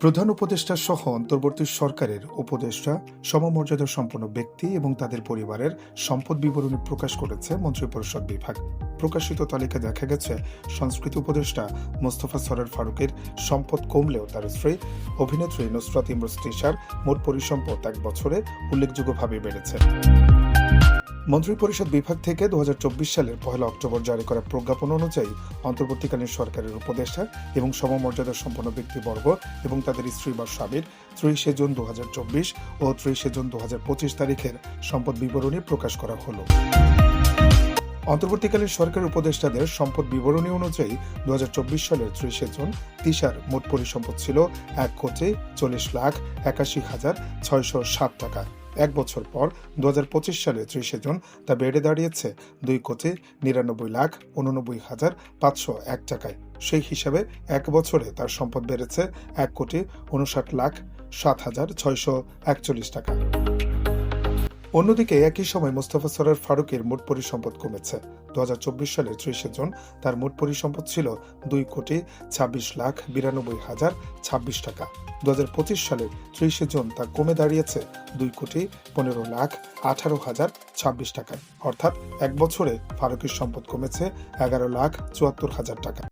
প্রধান উপদেষ্টা সহ অন্তর্বর্তী সরকারের উপদেষ্টা, সমমর্যাদা সম্পন্ন ব্যক্তি এবং তাদের পরিবারের সম্পদ বিবরণী প্রকাশ করেছে মন্ত্রিপরিষদ বিভাগ। প্রকাশিত তালিকায় দেখা গেছে, সংস্কৃতি উপদেষ্টা মোস্তফা সরোয়ার ফারুকের সম্পদ কমলেও তার স্ত্রী অভিনেত্রী নুসরাত ইমরোজ তিশার মোট পরিসম্পদ এক বছরে উল্লেখযোগ্যভাবে বেড়েছে। মন্ত্রিপরিষদ বিভাগ থেকে 2024 সালের 1 অক্টোবর জারি করা প্রজ্ঞাপন অনুযায়ী অন্তর্বর্তীকালীন সরকারের উপদেষ্টা এবং সমমর্যাদা সম্পন্ন ব্যক্তিবর্গ এবং তাদের স্ত্রী বা স্বামীর 30 জুন 2024 ও 30 জুন 2025 তারিখের সম্পদ বিবরণী প্রকাশ করা হলো। অন্তর্বর্তীকালীন সরকারের উপদেষ্টাদের সম্পদ বিবরণী অনুযায়ী 2024 সালের 30 জুন তিশার মোট পরিসম্পদ ছিল 1,40,81,607 টাকা। এক বছর পর 2025 সালে 30 জুন তা বেড়ে দাঁড়িয়েছে 2,99,89,501 টাকায়। সেই হিসাবে এক বছরে তার সম্পদ বেড়েছে 1,59,07,641 টাকা। অন্যদিকে একই সময় মোস্তফা সরোয়ার ফারুকের মোট পরিসম্পদ কমেছে। 2024 সালের 30 জুন তার মোট পরিসম্পদ ছিল 2,26,92,026 টাকা। 2025 সালের 30 জুন তা কমে দাঁড়িয়েছে 2,15,18,026 টাকায়। অর্থাৎ এক বছরে ফারুকের সম্পদ কমেছে 11,74,000 টাকা।